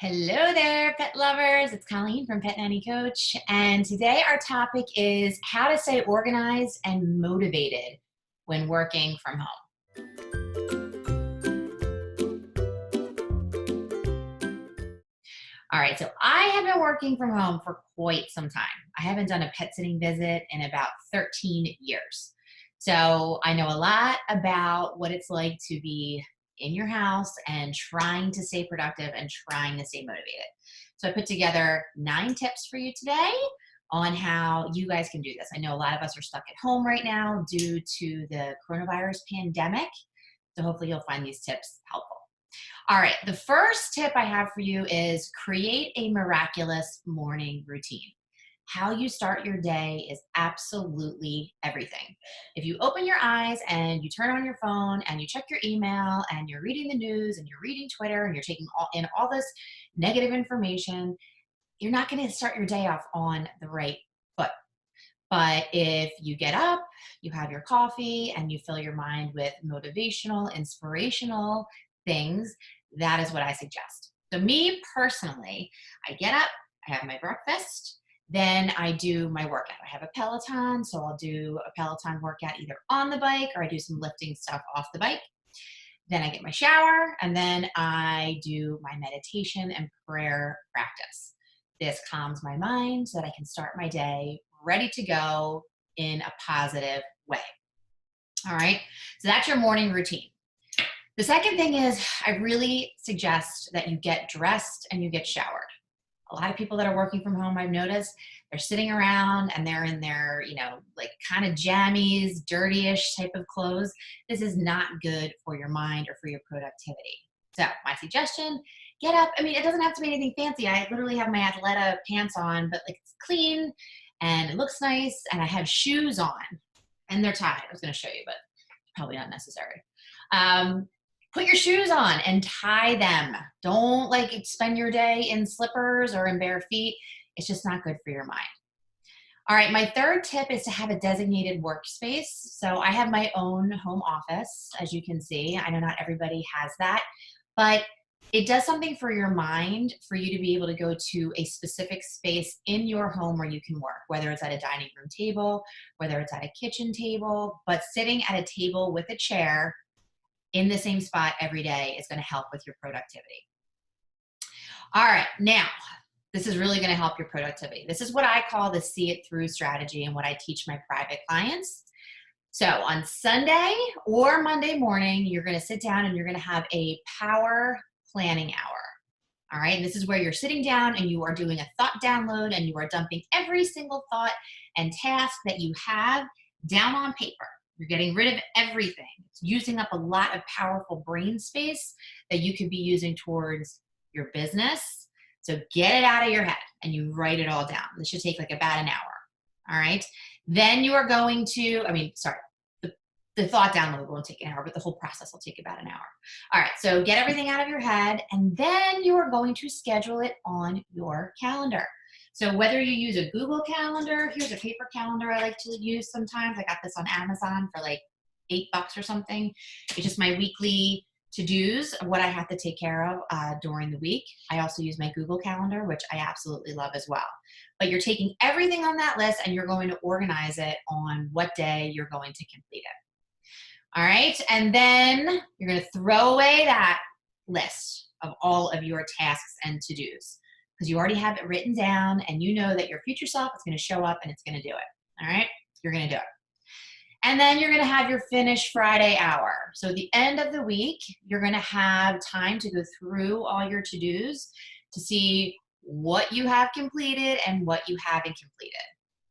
Hello there, pet lovers. It's Colleen from Pet Nanny Coach. And today our topic is how to stay organized and motivated when working from home. All right, so I have been working from home for quite some time. I haven't done a pet sitting visit in about 13 years. So I know a lot about what it's like to be in your house and trying to stay productive and trying to stay motivated. So I put together 9 tips for you today on how you guys can do this. I know a lot of us are stuck at home right now due to the coronavirus pandemic. So hopefully you'll find these tips helpful. All right, the first tip I have for you is create a miraculous morning routine. How you start your day is absolutely everything. If you open your eyes and you turn on your phone and you check your email and you're reading the news and you're reading Twitter and you're taking in all this negative information, you're not going to start your day off on the right foot. But if you get up, you have your coffee, and you fill your mind with motivational, inspirational things, that is what I suggest. So, me personally, I get up, I have my breakfast, then I do my workout. I have a Peloton, so I'll do a Peloton workout either on the bike or I do some lifting stuff off the bike. Then I get my shower, and then I do my meditation and prayer practice. This calms my mind so that I can start my day ready to go in a positive way. All right, so that's your morning routine. The second thing is I really suggest that you get dressed and you get showered. A lot of people that are working from home, I've noticed, they're sitting around and they're in their, like kind of jammies, dirty-ish type of clothes. This is not good for your mind or for your productivity. So my suggestion, get up. I mean, it doesn't have to be anything fancy. I literally have my Athleta pants on, but like it's clean and it looks nice, and I have shoes on and they're tied. I was going to show you, but probably not necessary. Put your shoes on and tie them. Don't spend your day in slippers or in bare feet. It's just not good for your mind. All right, my third tip is to have a designated workspace. So I have my own home office, as you can see. I know not everybody has that, but it does something for your mind for you to be able to go to a specific space in your home where you can work, whether it's at a dining room table, whether it's at a kitchen table, but sitting at a table with a chair in the same spot every day is going to help with your productivity. All right, now, this is really going to help your productivity. This is what I call the see it through strategy and what I teach my private clients. So on Sunday or Monday morning, you're going to sit down and you're going to have a power planning hour. All right, and this is where you're sitting down and you are doing a thought download and you are dumping every single thought and task that you have down on paper. You're getting rid of everything. It's using up a lot of powerful brain space that you could be using towards your business. So get it out of your head and you write it all down. This should take like about an hour. All right. Then you are going to, the thought download won't take an hour, but the whole process will take about an hour. All right. So get everything out of your head and then you are going to schedule it on your calendar. So whether you use a Google Calendar, here's a paper calendar I like to use sometimes. I got this on Amazon for like $8 or something. It's just my weekly to-dos of what I have to take care of during the week. I also use my Google Calendar, which I absolutely love as well. But you're taking everything on that list and you're going to organize it on what day you're going to complete it. All right, and then you're going to throw away that list of all of your tasks and to-dos because you already have it written down and you know that your future self is going to show up and it's going to do it. All right, you're going to do it. And then you're going to have your finish Friday hour. So at the end of the week, you're going to have time to go through all your to-dos to see what you have completed and what you haven't completed.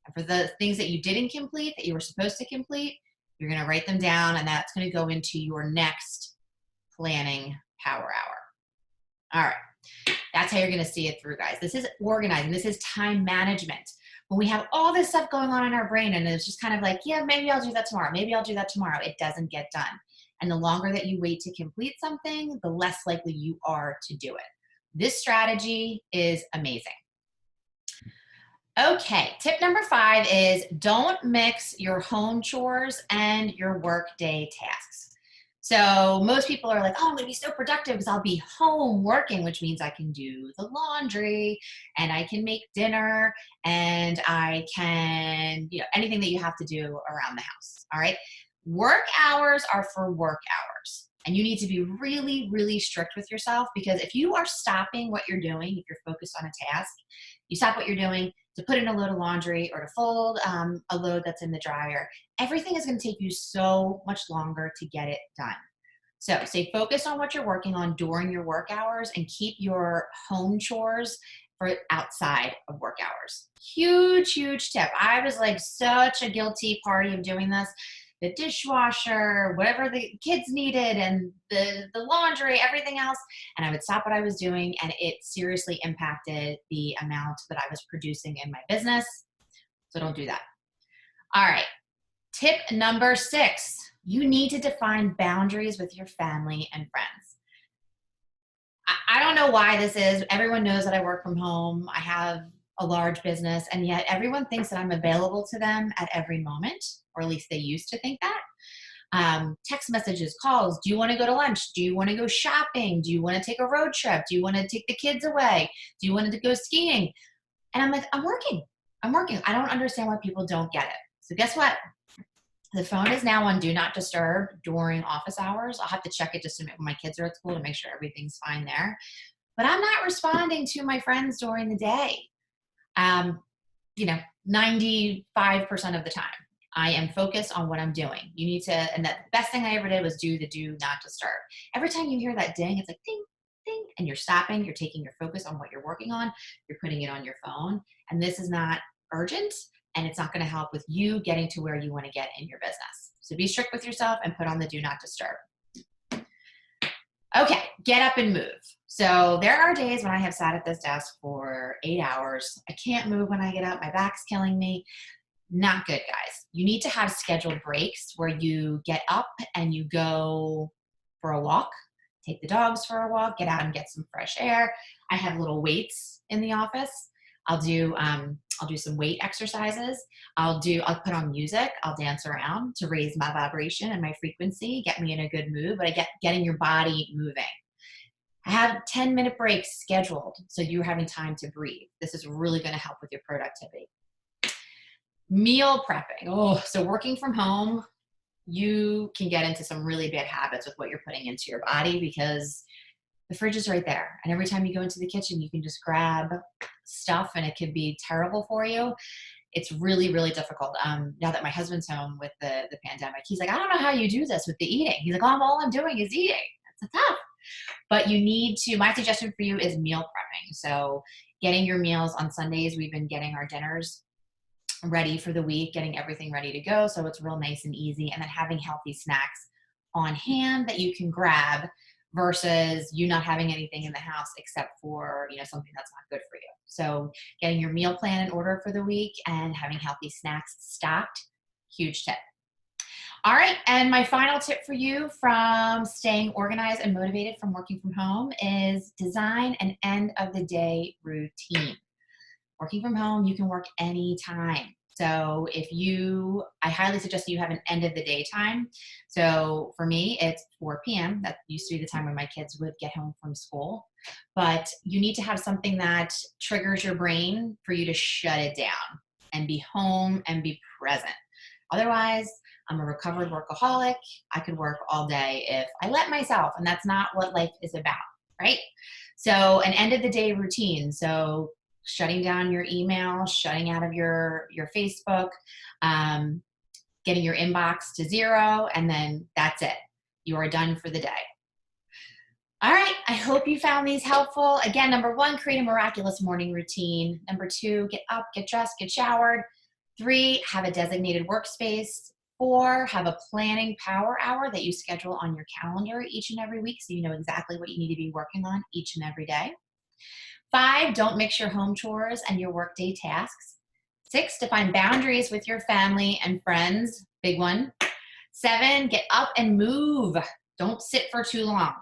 And for the things that you didn't complete that you were supposed to complete, you're going to write them down and that's going to go into your next planning power hour. All right. That's how you're going to see it through, guys. This is organizing. This is time management. When we have all this stuff going on in our brain and it's just kind of like, yeah, maybe I'll do that tomorrow. Maybe I'll do that tomorrow. It doesn't get done. And the longer that you wait to complete something, the less likely you are to do it. This strategy is amazing. Okay, tip number 5 is don't mix your home chores and your workday tasks. So most people are like, oh, I'm going to be so productive because I'll be home working, which means I can do the laundry and I can make dinner and I can, anything that you have to do around the house. All right. Work hours are for work hours. And you need to be really, really strict with yourself, because if you are stopping what you're doing, if you're focused on a task, you stop what you're doing to put in a load of laundry or to fold a load that's in the dryer, everything is going to take you so much longer to get it done. So stay focused on what you're working on during your work hours and keep your home chores for outside of work hours. Huge, huge tip. I was like such a guilty party of doing this. The dishwasher, whatever the kids needed, and the laundry, everything else. And I would stop what I was doing, and it seriously impacted the amount that I was producing in my business. So don't do that. All right. Tip number 6, you need to define boundaries with your family and friends. I don't know why this is. Everyone knows that I work from home. I have a large business, and yet everyone thinks that I'm available to them at every moment, or at least they used to think that. Text messages, calls. Do you want to go to lunch? Do you want to go shopping? Do you want to take a road trip? Do you want to take the kids away? Do you want to go skiing? And I'm like, I'm working. I don't understand why people don't get it. So guess what? The phone is now on Do Not Disturb during office hours. I'll have to check it just to when my kids are at school to make sure everything's fine there. But I'm not responding to my friends during the day. 95% of the time, I am focused on what I'm doing. You need to, and the best thing I ever did was do the Do Not Disturb. Every time you hear that ding, it's like ding, ding, and you're stopping, you're taking your focus on what you're working on, you're putting it on your phone. And this is not urgent, and it's not going to help with you getting to where you want to get in your business. So be strict with yourself and put on the Do Not Disturb. Okay, get up and move. So there are days when I have sat at this desk for 8 hours. I can't move when I get up. My back's killing me. Not good, guys. You need to have scheduled breaks where you get up and you go for a walk, take the dogs for a walk, get out and get some fresh air. I have little weights in the office. I'll do some weight exercises. I'll put on music. I'll dance around to raise my vibration and my frequency, get me in a good mood, but getting your body moving. I have 10-minute breaks scheduled, so you're having time to breathe. This is really going to help with your productivity. Meal prepping. Oh, so working from home, you can get into some really bad habits with what you're putting into your body, because the fridge is right there. And every time you go into the kitchen, you can just grab stuff and it could be terrible for you. It's really, really difficult. Now that my husband's home with the pandemic, he's like, I don't know how you do this with the eating. He's like, all I'm doing is eating. It's tough. But you need to, my suggestion for you is meal prepping. So getting your meals on Sundays, we've been getting our dinners ready for the week, getting everything ready to go. So it's real nice and easy. And then having healthy snacks on hand that you can grab, versus you not having anything in the house except for, something that's not good for you. So getting your meal plan in order for the week and having healthy snacks stocked, huge tip. All right. And my final tip for you from staying organized and motivated from working from home is design an end of the day routine. Working from home, you can work anytime. So I highly suggest you have an end of the day time. So for me, it's 4 p.m. That used to be the time when my kids would get home from school. But you need to have something that triggers your brain for you to shut it down and be home and be present. Otherwise, I'm a recovered workaholic. I could work all day if I let myself, and that's not what life is about, right? So an end of the day routine. So shutting down your email, shutting out of your Facebook, getting your inbox to 0, and then that's it. You are done for the day. All right, I hope you found these helpful. Again, number 1, create a miraculous morning routine. Number 2, get up, get dressed, get showered. 3, have a designated workspace. 4, have a planning power hour that you schedule on your calendar each and every week so you know exactly what you need to be working on each and every day. 5, don't mix your home chores and your workday tasks. 6, define boundaries with your family and friends. Big one. 7, get up and move. Don't sit for too long.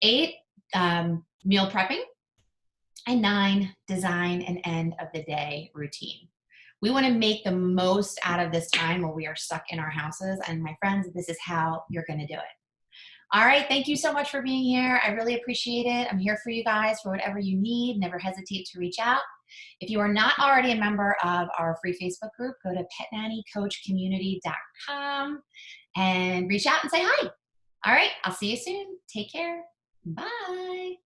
8, meal prepping. And 9, design an end of the day routine. We want to make the most out of this time where we are stuck in our houses. And my friends, this is how you're going to do it. All right. Thank you so much for being here. I really appreciate it. I'm here for you guys for whatever you need. Never hesitate to reach out. If you are not already a member of our free Facebook group, go to petnannycoachcommunity.com and reach out and say hi. All right. I'll see you soon. Take care. Bye.